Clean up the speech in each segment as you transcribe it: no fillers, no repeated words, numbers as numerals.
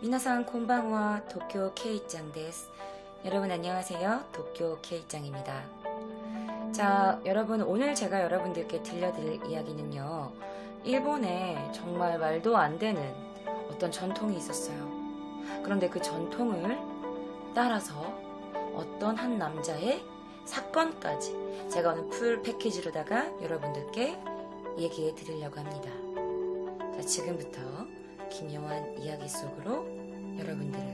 미나상 콘방와 도쿄 K짱 데스. 여러분 안녕하세요. 도쿄 K짱입니다. 자, 여러분 오늘 제가 여러분들께 들려드릴 이야기는요, 일본에 정말 말도 안 되는 어떤 전통이 있었어요. 그런데 그 전통을 따라서 어떤 한 남자의 사건까지 제가 오늘 풀 패키지로다가 여러분들께 얘기해 드리려고 합니다. 자, 지금부터 기묘한 이야기 속으로 여러분들을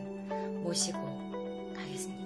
모시고 가겠습니다.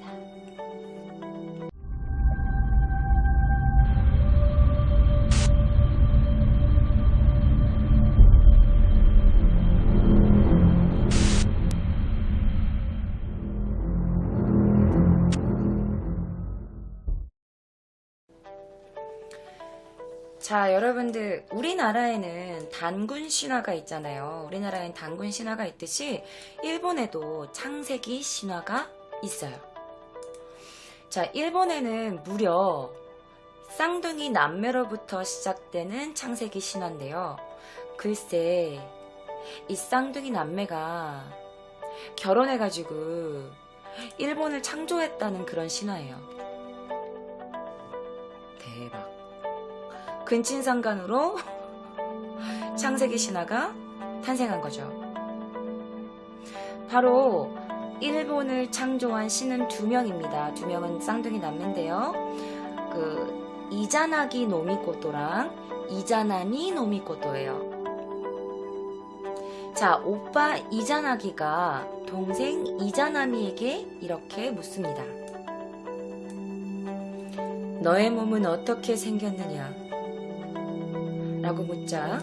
자, 여러분들, 우리나라에는 단군 신화가 있잖아요. 우리나라엔 단군 신화가 있듯이 일본에도 창세기 신화가 있어요. 자, 일본에는 무려 쌍둥이 남매로부터 시작되는 창세기 신화인데요. 글쎄, 이 쌍둥이 남매가 결혼해가지고 일본을 창조했다는 그런 신화예요. 대박. 근친상간으로 창세기 신화가 탄생한 거죠. 바로 일본을 창조한 신은 두 명입니다. 두 명은 쌍둥이 남매인데요. 이자나기 노미코토랑 이자나미 노미코토예요. 자, 오빠 이자나기가 동생 이자나미에게 이렇게 묻습니다. 너의 몸은 어떻게 생겼느냐? 라고 묻자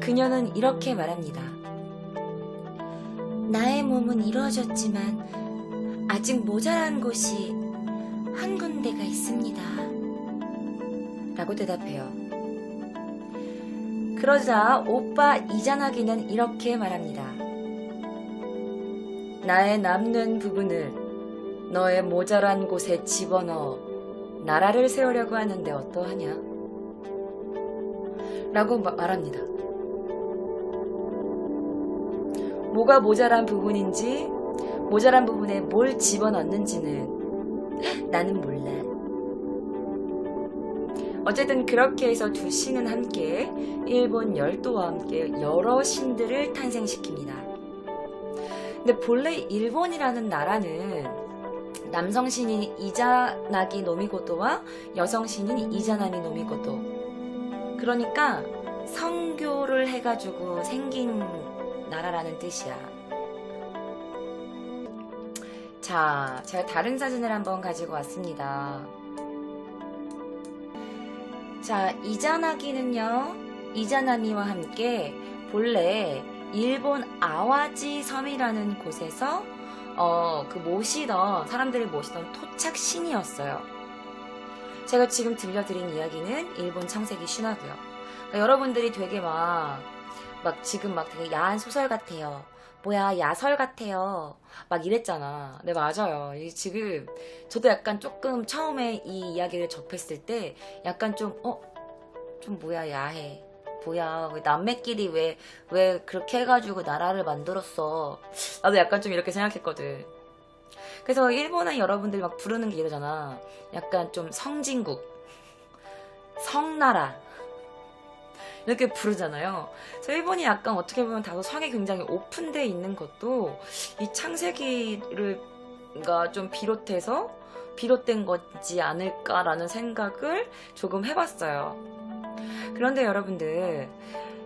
그녀는 이렇게 말합니다. 나의 몸은 이루어졌지만 아직 모자란 곳이 한 군데가 있습니다. 라고 대답해요. 그러자 오빠 이자나기는 이렇게 말합니다. 나의 남는 부분을 너의 모자란 곳에 집어넣어 나라를 세우려고 하는데 어떠하냐? 라고 말합니다. 뭐가 모자란 부분인지, 모자란 부분에 뭘 집어넣는지는 나는 몰라. 어쨌든 그렇게 해서 두 신은 함께 일본 열도와 함께 여러 신들을 탄생시킵니다. 근데 본래 일본이라는 나라는 남성 신인 이자나기 노미코토와 여성 신인 이자나미 노미코토, 그러니까 성교를 해가지고 생긴 나라라는 뜻이야. 자, 제가 다른 사진을 한번 가지고 왔습니다. 자, 이자나기는요, 이자나미와 함께 본래 일본 아와지 섬이라는 곳에서 사람들이 모시던 토착 신이었어요. 제가 지금 들려드린 이야기는 일본 창세기 신화고요. 그러니까 여러분들이 되게 지금 되게 야한 소설 같아요. 뭐야, 야설 같아요. 막 이랬잖아. 네, 맞아요. 지금 저도 약간 조금 처음에 이 이야기를 접했을 때 약간 좀 뭐야, 야해. 뭐야, 왜 남매끼리 왜 그렇게 해가지고 나라를 만들었어. 나도 약간 좀 이렇게 생각했거든. 그래서 일본은 여러분들이 막 부르는 게 이러잖아. 약간 좀 성진국, 성나라 이렇게 부르잖아요. 그래서 일본이 약간 어떻게 보면 다소 성에 굉장히 오픈되어 있는 것도 이 창세기가 좀 비롯된 거지 않을까라는 생각을 조금 해봤어요. 그런데 여러분들,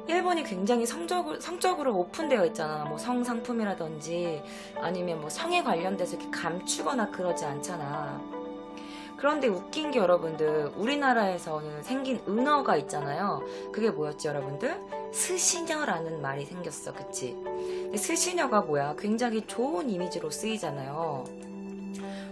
일본이 굉장히 성적으로 오픈되어 있잖아. 뭐 성상품이라든지 아니면 뭐 성에 관련돼서 이렇게 감추거나 그러지 않잖아. 그런데 웃긴 게 여러분들, 우리나라에서는 생긴 은어가 있잖아요. 그게 뭐였지 여러분들? 스시녀라는 말이 생겼어. 그치? 근데 스시녀가 뭐야? 굉장히 좋은 이미지로 쓰이잖아요.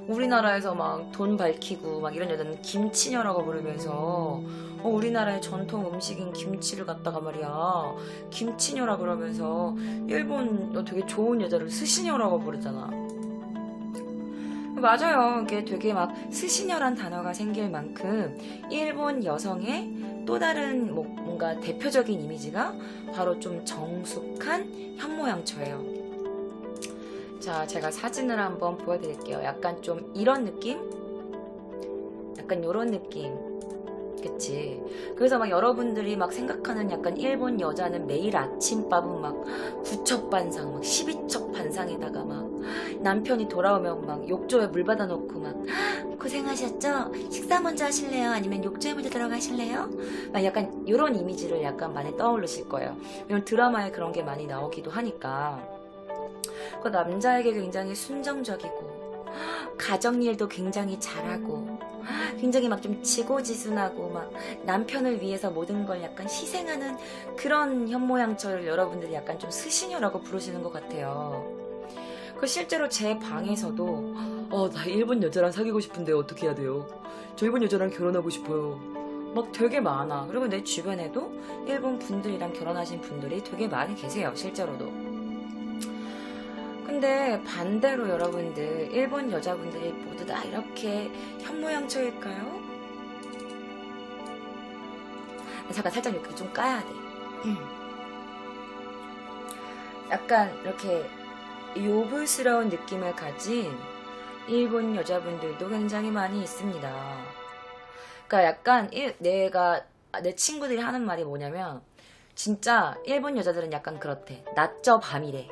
우리나라에서 막 돈 밝히고 막 이런 여자는 김치녀라고 부르면서 우리나라의 전통 음식인 김치를 갖다가 말이야 김치녀라 그러면서 일본 되게 좋은 여자를 스시녀라고 부르잖아. 맞아요. 이게 되게 스시녀란 단어가 생길 만큼 일본 여성의 또 다른 뭔가 대표적인 이미지가 바로 좀 정숙한 현모양처예요. 자, 제가 사진을 한번 보여드릴게요. 약간 좀 이런 느낌? 약간 요런 느낌. 그치? 그래서 막 여러분들이 막 생각하는 약간 일본 여자는 매일 아침밥은 막 9첩 반상, 막 12첩 반상에다가 막 남편이 돌아오면 막 욕조에 물 받아놓고 막 고생하셨죠? 식사 먼저 하실래요? 아니면 욕조에 먼저 들어가실래요? 막 약간 요런 이미지를 약간 많이 떠올리실 거예요. 왜냐면 드라마에 그런 게 많이 나오기도 하니까. 그 남자에게 굉장히 순정적이고 가정일도 굉장히 잘하고 굉장히 막 좀 지고지순하고 막 남편을 위해서 모든 걸 약간 희생하는 그런 현모양처를 여러분들이 약간 좀 스시녀라고 부르시는 것 같아요. 그 실제로 제 방에서도 나 일본 여자랑 사귀고 싶은데 어떻게 해야 돼요? 저 일본 여자랑 결혼하고 싶어요. 막 되게 많아. 그리고 내 주변에도 일본 분들이랑 결혼하신 분들이 되게 많이 계세요. 실제로도. 근데 반대로 여러분들 일본 여자분들이 모두 다 이렇게 현모양처일까요? 잠깐 살짝 이렇게 좀 까야 돼. 약간 이렇게 요불스러운 느낌을 가진 일본 여자분들도 굉장히 많이 있습니다. 그러니까 약간 내 친구들이 하는 말이 뭐냐면 진짜 일본 여자들은 약간 그렇대. 낮저 밤이래.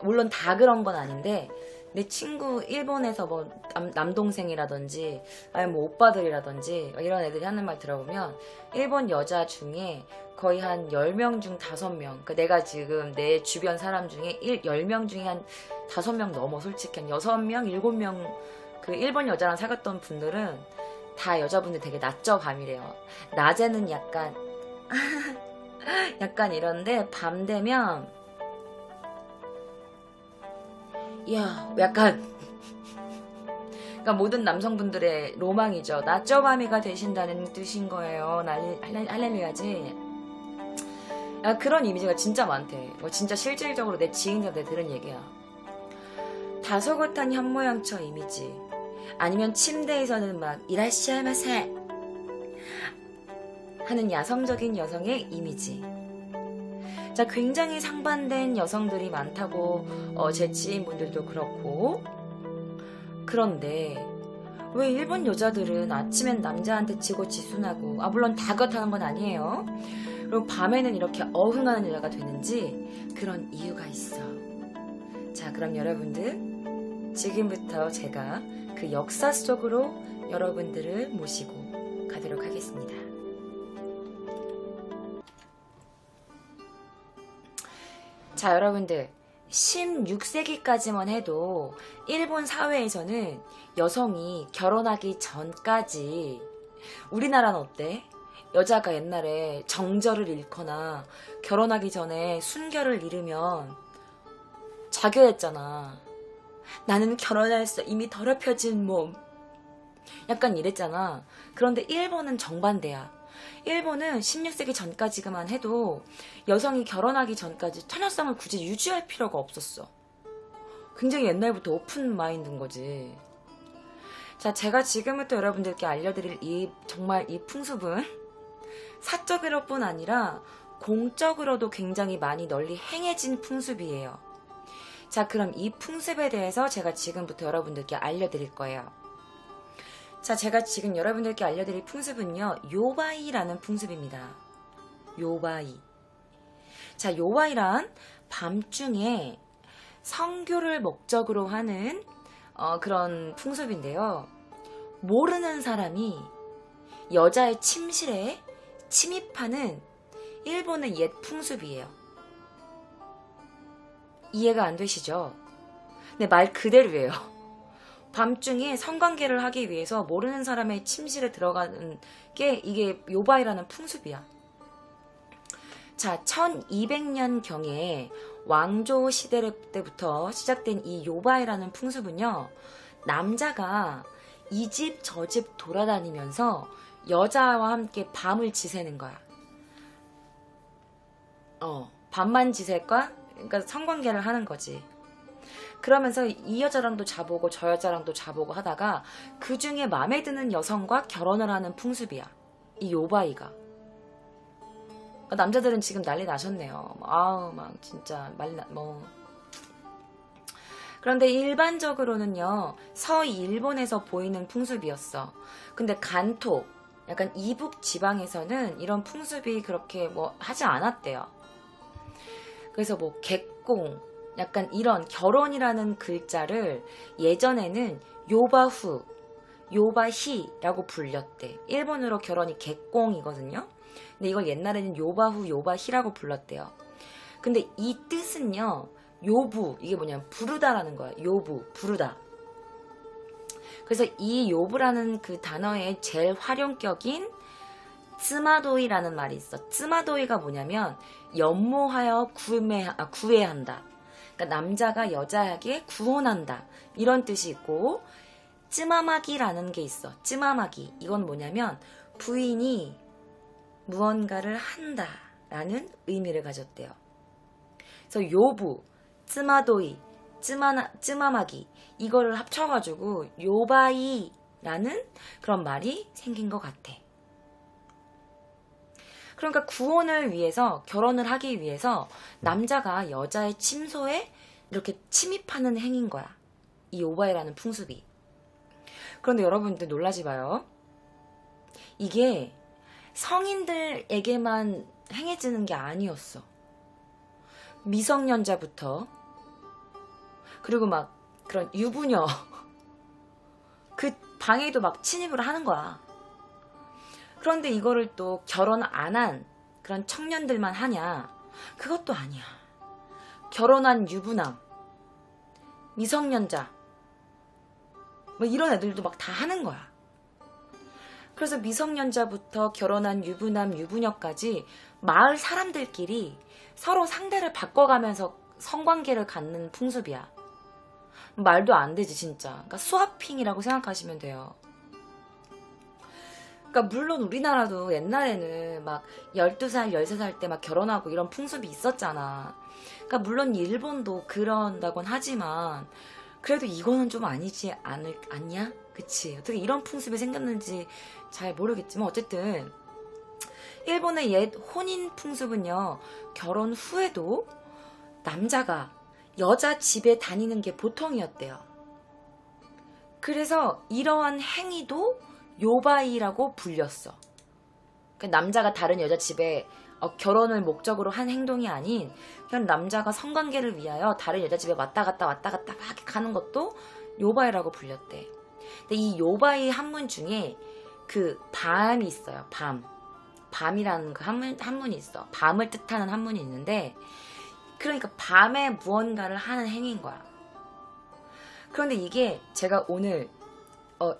물론 다 그런 건 아닌데 내 친구 일본에서 뭐 남동생이라든지 아니면 뭐 오빠들이라든지 이런 애들이 하는 말 들어보면 일본 여자 중에 거의 한 10명 중 5명, 그러니까 내가 지금 내 주변 사람 중에 10명 중에 한 5명 넘어. 솔직히 한 6명, 7명 그 일본 여자랑 사귀었던 분들은 다 여자분들 되게 낮저 밤이래요. 낮에는 약간 약간 이런데 밤 되면 야, 약간 그러니까 모든 남성분들의 로망이죠. 낮저 밤이가 되신다는 뜻인 거예요. 할렐루야지. 그런 이미지가 진짜 많대. 진짜 실질적으로 내 지인들한테 들은 얘기야. 다소곳한 현모양처 이미지. 아니면 침대에서는 막 이라시아마세 하는 야성적인 여성의 이미지. 자, 굉장히 상반된 여성들이 많다고 제 지인분들도 그렇고. 그런데 왜 일본 여자들은 아침엔 남자한테 지고 지순하고 물론 다 그렇다는 건 아니에요. 그리고 밤에는 이렇게 어흥하는 여자가 되는지 그런 이유가 있어. 자, 그럼 여러분들 지금부터 제가 그 역사 속으로 여러분들을 모시고 가도록 하겠습니다. 자, 여러분들 16세기까지만 해도 일본 사회에서는 여성이 결혼하기 전까지, 우리나라는 어때? 여자가 옛날에 정절을 잃거나 결혼하기 전에 순결을 잃으면 자결했잖아. 나는 결혼했어. 이미 더럽혀진 몸. 약간 이랬잖아. 그런데 일본은 정반대야. 일본은 16세기 전까지만 해도 여성이 결혼하기 전까지 처녀성을 굳이 유지할 필요가 없었어. 굉장히 옛날부터 오픈 마인드인 거지. 자, 제가 지금부터 여러분들께 알려드릴 정말 이 풍습은 사적으로뿐 아니라 공적으로도 굉장히 많이 널리 행해진 풍습이에요. 자, 그럼 이 풍습에 대해서 제가 지금부터 여러분들께 알려드릴 거예요. 자, 제가 지금 여러분들께 알려드릴 풍습은요, 요바이라는 풍습입니다. 요바이. 자, 요바이란 밤중에 성교를 목적으로 하는 그런 풍습인데요. 모르는 사람이 여자의 침실에 침입하는 일본의 옛 풍습이에요. 이해가 안 되시죠? 네, 말 그대로예요. 밤중에 성관계를 하기 위해서 모르는 사람의 침실에 들어가는 게 이게 요바이라는 풍습이야. 자, 1200년경에 왕조 시대 때부터 시작된 이 요바이라는 풍습은요, 남자가 이 집 저 집 돌아다니면서 여자와 함께 밤을 지새는 거야. 밤만 지새과, 그러니까 성관계를 하는 거지. 그러면서 이 여자랑도 자보고 저 여자랑도 자보고 하다가 그 중에 마음에 드는 여성과 결혼을 하는 풍습이야. 이 요바이가. 남자들은 지금 난리 나셨네요. 막 진짜 그런데 일반적으로는요, 서일본에서 보이는 풍습이었어. 근데 간토, 약간 이북 지방에서는 이런 풍습이 그렇게 뭐 하지 않았대요. 그래서 뭐 객공, 약간 이런 결혼이라는 글자를 예전에는 요바후, 요바히라고 불렸대. 일본어로 결혼이 객공이거든요. 근데 이걸 옛날에는 요바후, 요바히라고 불렀대요. 근데 이 뜻은요, 요부, 이게 뭐냐면 부르다라는 거야. 요부, 부르다. 그래서 이 요부라는 그 단어의 제일 활용격인 쯔마도이라는 말이 있어. 쯔마도이가 뭐냐면 연모하여 구애한다. 그러니까 남자가 여자에게 구원한다. 이런 뜻이 있고, 쯔마마기라는 게 있어. 쯔마마기. 이건 뭐냐면 부인이 무언가를 한다라는 의미를 가졌대요. 그래서 요부, 쯔마도이, 쯔마마기 이거를 합쳐가지고 요바이라는 그런 말이 생긴 것 같아. 그러니까 구원을 위해서, 결혼을 하기 위해서 남자가 여자의 침소에 이렇게 침입하는 행위인 거야. 이 요바이라는 풍습이. 그런데 여러분들 놀라지 마요. 이게 성인들에게만 행해지는 게 아니었어. 미성년자부터, 그리고 막 그런 유부녀, 그 방에도 막 침입을 하는 거야. 그런데 이거를 또 결혼 안 한 그런 청년들만 하냐? 그것도 아니야. 결혼한 유부남, 미성년자, 뭐 이런 애들도 막 다 하는 거야. 그래서 미성년자부터 결혼한 유부남, 유부녀까지 마을 사람들끼리 서로 상대를 바꿔가면서 성관계를 갖는 풍습이야. 말도 안 되지 진짜. 그러니까 스와핑이라고 생각하시면 돼요. 그러니까 물론 우리나라도 옛날에는 막 12살, 13살 때 막 결혼하고 이런 풍습이 있었잖아. 그러니까 물론 일본도 그런다곤 하지만 그래도 이거는 좀 아니지 않냐? 그치? 어떻게 이런 풍습이 생겼는지 잘 모르겠지만 어쨌든 일본의 옛 혼인 풍습은요, 결혼 후에도 남자가 여자 집에 다니는 게 보통이었대요. 그래서 이러한 행위도 요바이라고 불렸어. 그러니까 남자가 다른 여자 집에 결혼을 목적으로 한 행동이 아닌 그냥 남자가 성관계를 위하여 다른 여자 집에 왔다 갔다 막 가는 것도 요바이라고 불렸대. 근데 이 요바이 한문 중에 그 밤이 있어요. 밤이라는 그 한문이 있어. 밤을 뜻하는 한문이 있는데, 그러니까 밤에 무언가를 하는 행위인 거야. 그런데 이게 제가 오늘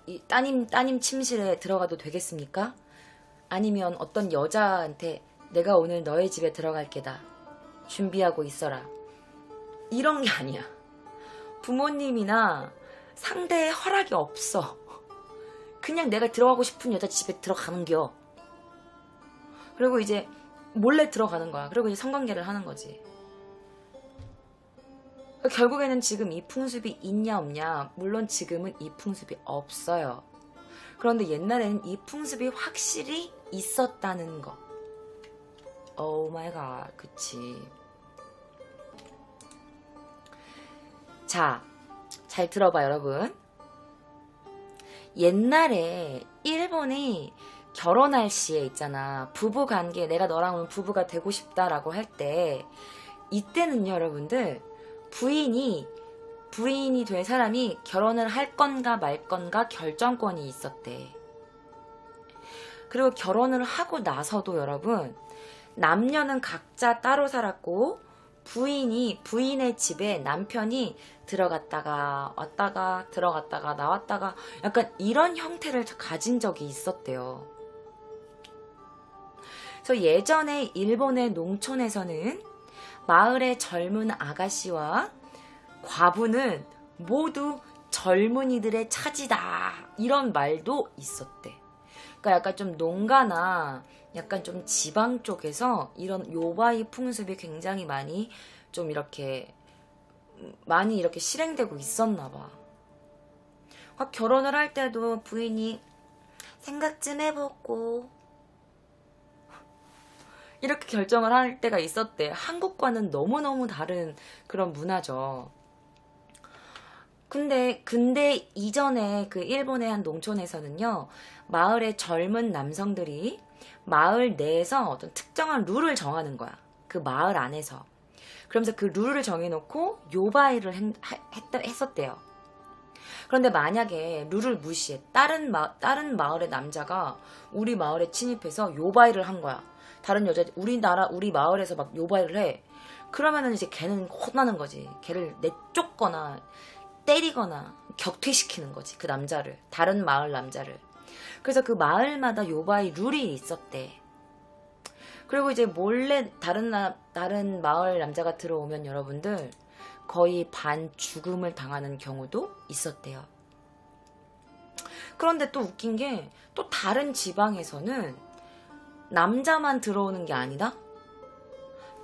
이 따님 침실에 들어가도 되겠습니까? 아니면 어떤 여자한테 내가 오늘 너의 집에 들어갈 게다, 준비하고 있어라, 이런 게 아니야. 부모님이나 상대의 허락이 없어. 그냥 내가 들어가고 싶은 여자 집에 들어가는겨. 그리고 이제 몰래 들어가는 거야. 그리고 이제 성관계를 하는 거지. 결국에는 지금 이 풍습이 있냐 없냐, 물론 지금은 이 풍습이 없어요. 그런데 옛날에는 이 풍습이 확실히 있었다는 거. 오 마이 갓, 그치. 자, 잘 들어봐 여러분. 옛날에 일본이 결혼할 시에 있잖아, 부부관계, 내가 너랑 오늘 부부가 되고 싶다라고 할 때, 이때는요 여러분들, 부인이 될 사람이 결혼을 할 건가 말 건가 결정권이 있었대. 그리고 결혼을 하고 나서도 여러분, 남녀는 각자 따로 살았고, 부인의 집에 남편이 들어갔다가 왔다가 들어갔다가 나왔다가 약간 이런 형태를 가진 적이 있었대요. 그래서 예전에 일본의 농촌에서는 마을의 젊은 아가씨와 과부는 모두 젊은이들의 차지다, 이런 말도 있었대. 그러니까 약간 좀 농가나 약간 좀 지방 쪽에서 이런 요바이 풍습이 굉장히 많이 이렇게 실행되고 있었나 봐. 결혼을 할 때도 부인이 생각 좀 해보고 이렇게 결정을 할 때가 있었대. 한국과는 너무너무 다른 그런 문화죠. 근데 이전에 그 일본의 한 농촌에서는요, 마을의 젊은 남성들이 마을 내에서 어떤 특정한 룰을 정하는 거야. 그 마을 안에서. 그러면서 그 룰을 정해놓고 요바이를 했었대요. 그런데 만약에 룰을 무시해 다른 마을의 남자가 우리 마을에 침입해서 요바이를 한 거야. 다른 여자 우리 마을에서 막 요바이를 해. 그러면은 이제 걔는 혼나는 거지. 걔를 내쫓거나 때리거나 격퇴시키는 거지. 그 남자를. 다른 마을 남자를. 그래서 그 마을마다 요바이 룰이 있었대. 그리고 이제 몰래 다른 마을 남자가 들어오면 여러분들 거의 반 죽음을 당하는 경우도 있었대요. 그런데 또 웃긴 게 또 다른 지방에서는 남자만 들어오는 게 아니다?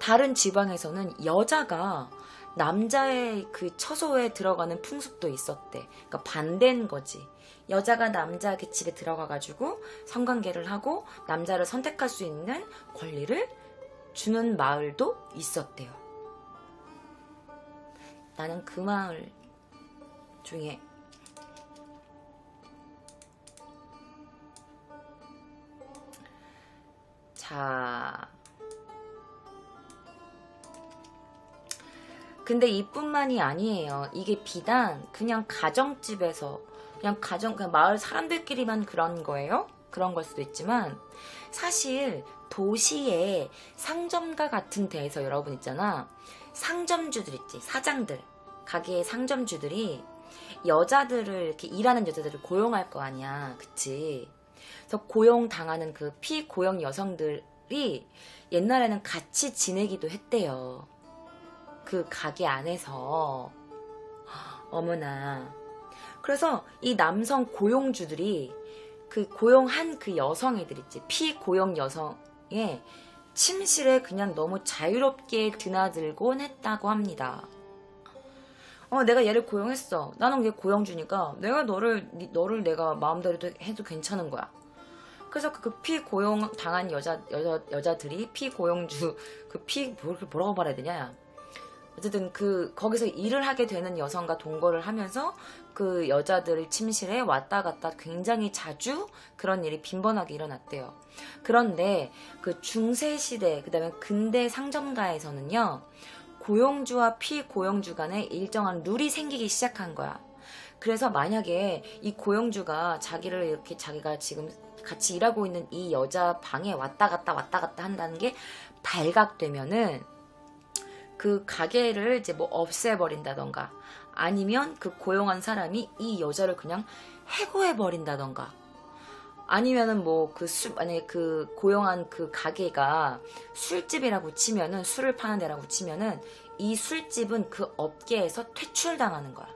다른 지방에서는 여자가 남자의 그 처소에 들어가는 풍습도 있었대. 그러니까 반대인 거지. 여자가 남자 그 집에 들어가가지고 성관계를 하고 남자를 선택할 수 있는 권리를 주는 마을도 있었대요. 나는 그 마을 중에 자, 근데 이뿐만이 아니에요. 이게 비단 그냥 가정집에서 그냥 마을 사람들끼리만 그런 거예요? 그런 걸 수도 있지만 사실 도시의 상점과 같은 데에서 여러분 있잖아. 상점주들 있지. 사장들. 가게의 상점주들이 여자들을 이렇게 일하는 여자들을 고용할 거 아니야. 그치? 그래서 고용당하는 그 피고용 여성들이 옛날에는 같이 지내기도 했대요. 그 가게 안에서. 어머나. 그래서 이 남성 고용주들이 그 고용한 그 여성 애들 있지. 피고용 여성의 침실에 그냥 너무 자유롭게 드나들곤 했다고 합니다. 내가 얘를 고용했어. 나는 얘 고용주니까 내가 너를 내가 마음대로 해도 괜찮은 거야. 그래서 그 피고용 당한 여자들이 피고용주 뭐라고 말해야 되냐. 어쨌든 거기서 일을 하게 되는 여성과 동거를 하면서 그 여자들 침실에 왔다 갔다 굉장히 자주 그런 일이 빈번하게 일어났대요. 그런데 그 중세시대, 그 다음에 근대 상점가에서는요, 고용주와 피고용주 간에 일정한 룰이 생기기 시작한 거야. 그래서 만약에 이 고용주가 자기가 지금 같이 일하고 있는 이 여자 방에 왔다 갔다 한다는 게 발각되면은 그 가게를 이제 뭐 없애버린다던가 아니면 그 고용한 사람이 이 여자를 그냥 해고해버린다던가 아니면은 만약에 그 고용한 그 가게가 술집이라고 치면은 술을 파는 데라고 치면은 이 술집은 그 업계에서 퇴출당하는 거야.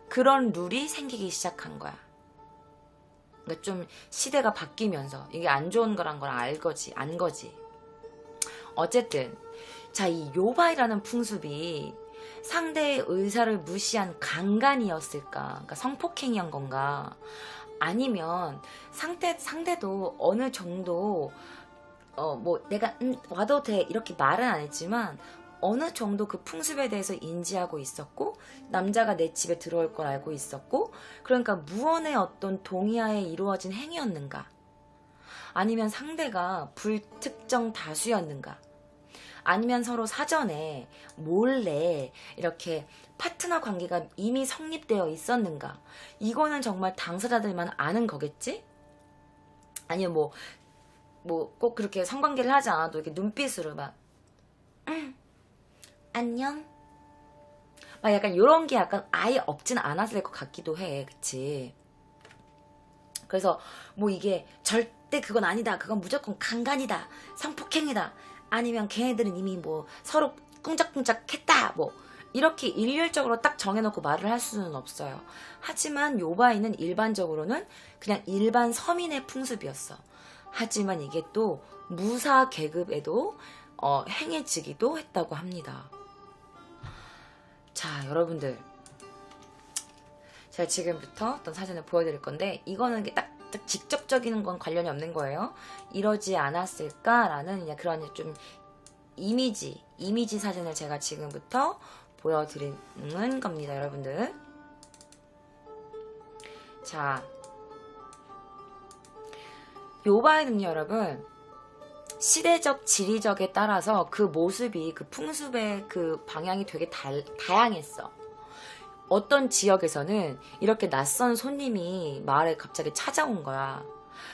그런 룰이 생기기 시작한 거야. 그러니까 좀 시대가 바뀌면서 이게 안 좋은 거란 걸 안 거지. 어쨌든 자, 이 요바이라는 풍습이 상대의 의사를 무시한 강간이었을까? 그러니까 성폭행이한 건가? 아니면 상대도 어느 정도 내가 와도 돼 이렇게 말은 안 했지만 어느 정도 그 풍습에 대해서 인지하고 있었고 남자가 내 집에 들어올 걸 알고 있었고 그러니까 무언의 어떤 동의하에 이루어진 행위였는가? 아니면 상대가 불특정 다수였는가? 아니면 서로 사전에 몰래 이렇게 파트너 관계가 이미 성립되어 있었는가? 이거는 정말 당사자들만 아는 거겠지? 아니면 꼭 그렇게 성관계를 하지 않아도 이렇게 눈빛으로 안녕? 막 약간 이런 게 약간 아예 없진 않았을 것 같기도 해. 그치? 그래서 이게 절대 그건 아니다. 그건 무조건 강간이다. 성폭행이다. 아니면 걔네들은 이미 서로 꿍짝꿍짝 했다. 이렇게 일률적으로 딱 정해놓고 말을 할 수는 없어요. 하지만 요바이는 일반적으로는 그냥 일반 서민의 풍습이었어. 하지만 이게 또 무사 계급에도 행해지기도 했다고 합니다. 자, 여러분들. 제가 지금부터 어떤 사진을 보여드릴 건데 이거는 딱 직접적인 건 관련이 없는 거예요. 이러지 않았을까라는 그냥 그런 좀 이미지 사진을 제가 지금부터 보여드리는 겁니다, 여러분들. 자, 요바에는요, 여러분, 시대적, 지리적에 따라서 그 모습이, 그 풍습의 그 방향이 되게 다양했어. 어떤 지역에서는 이렇게 낯선 손님이 마을에 갑자기 찾아온 거야.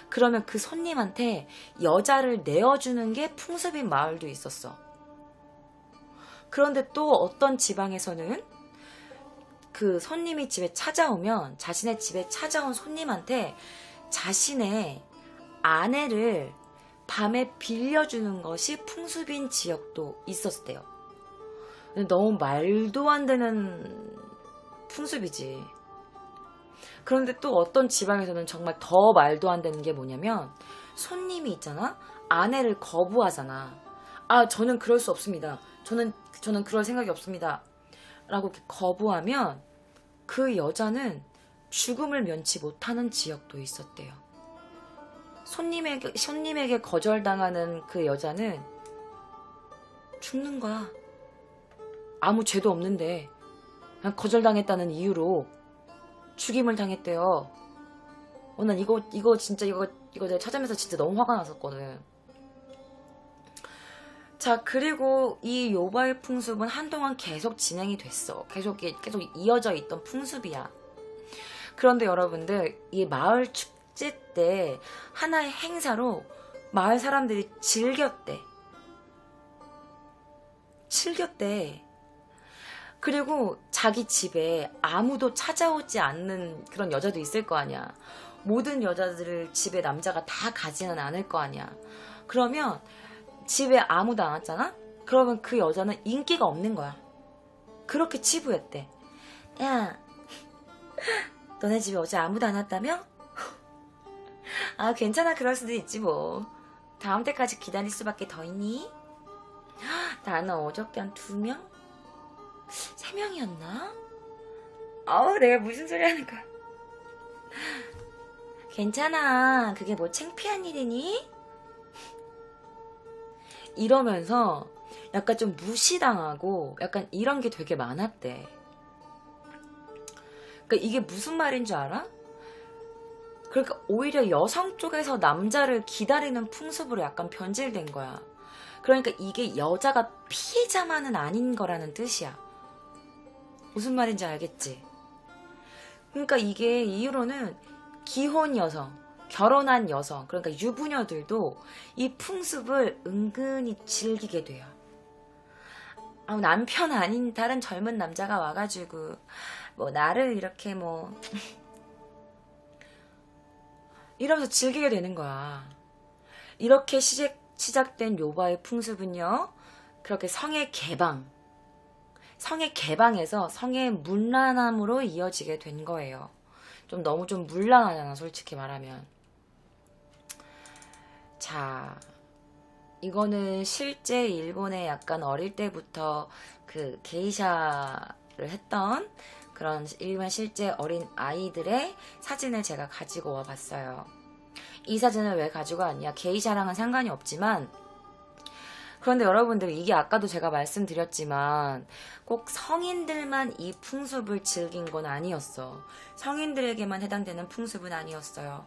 그러면 그 손님한테 여자를 내어주는 게 풍습인 마을도 있었어. 그런데 또 어떤 지방에서는 그 손님이 집에 찾아오면 자신의 집에 찾아온 손님한테 자신의 아내를 밤에 빌려주는 것이 풍습인 지역도 있었대요. 너무 말도 안 되는 풍습이지. 그런데 또 어떤 지방에서는 정말 더 말도 안 되는 게 뭐냐면 손님이 있잖아? 아내를 거부하잖아. 아, 저는 그럴 수 없습니다. 저는 그럴 생각이 없습니다. 라고 이렇게 거부하면 그 여자는 죽음을 면치 못하는 지역도 있었대요. 손님에게 거절당하는 그 여자는 죽는 거야. 아무 죄도 없는데 그냥 거절당했다는 이유로 죽임을 당했대요. 난 이거 내가 찾으면서 진짜 너무 화가 났었거든. 자, 그리고 이 요바의 풍습은 한동안 계속 진행이 됐어. 계속 이어져 있던 풍습이야. 그런데 여러분들, 이 마을 축제 때 하나의 행사로 마을 사람들이 즐겼대. 그리고 자기 집에 아무도 찾아오지 않는 그런 여자도 있을 거 아니야. 모든 여자들을 집에 남자가 다 가지는 않을 거 아니야. 그러면 집에 아무도 안 왔잖아? 그러면 그 여자는 인기가 없는 거야. 그렇게 치부했대. 야, 너네 집에 어제 아무도 안 왔다며? 아, 괜찮아. 그럴 수도 있지 뭐. 다음 때까지 기다릴 수밖에 더 있니? 나는 어저께 한 2명? 3명이었나? 내가 무슨 소리 하는 거야. 괜찮아. 그게 뭐 창피한 일이니? 이러면서 약간 좀 무시당하고 약간 이런 게 되게 많았대. 그러니까 이게 무슨 말인 줄 알아? 그러니까 오히려 여성 쪽에서 남자를 기다리는 풍습으로 약간 변질된 거야. 그러니까 이게 여자가 피해자만은 아닌 거라는 뜻이야. 무슨 말인지 알겠지? 그러니까 이게 이후로는 기혼 여성, 결혼한 여성, 그러니까 유부녀들도 이 풍습을 은근히 즐기게 돼요. 남편 아닌 다른 젊은 남자가 와가지고 뭐 나를 이렇게 뭐 이러면서 즐기게 되는 거야. 이렇게 시작된 요바의 풍습은요, 그렇게 성의 개방에서 성의 문란함으로 이어지게 된 거예요. 너무 문란하잖아, 솔직히 말하면. 자, 이거는 실제 일본에 약간 어릴 때부터 그 게이샤를 했던 그런 일반 실제 어린 아이들의 사진을 제가 가지고 와봤어요. 이 사진을 왜 가지고 왔냐? 게이샤랑은 상관이 없지만, 그런데 여러분들, 이게 아까도 제가 말씀드렸지만 꼭 성인들만 이 풍습을 즐긴 건 아니었어. 성인들에게만 해당되는 풍습은 아니었어요.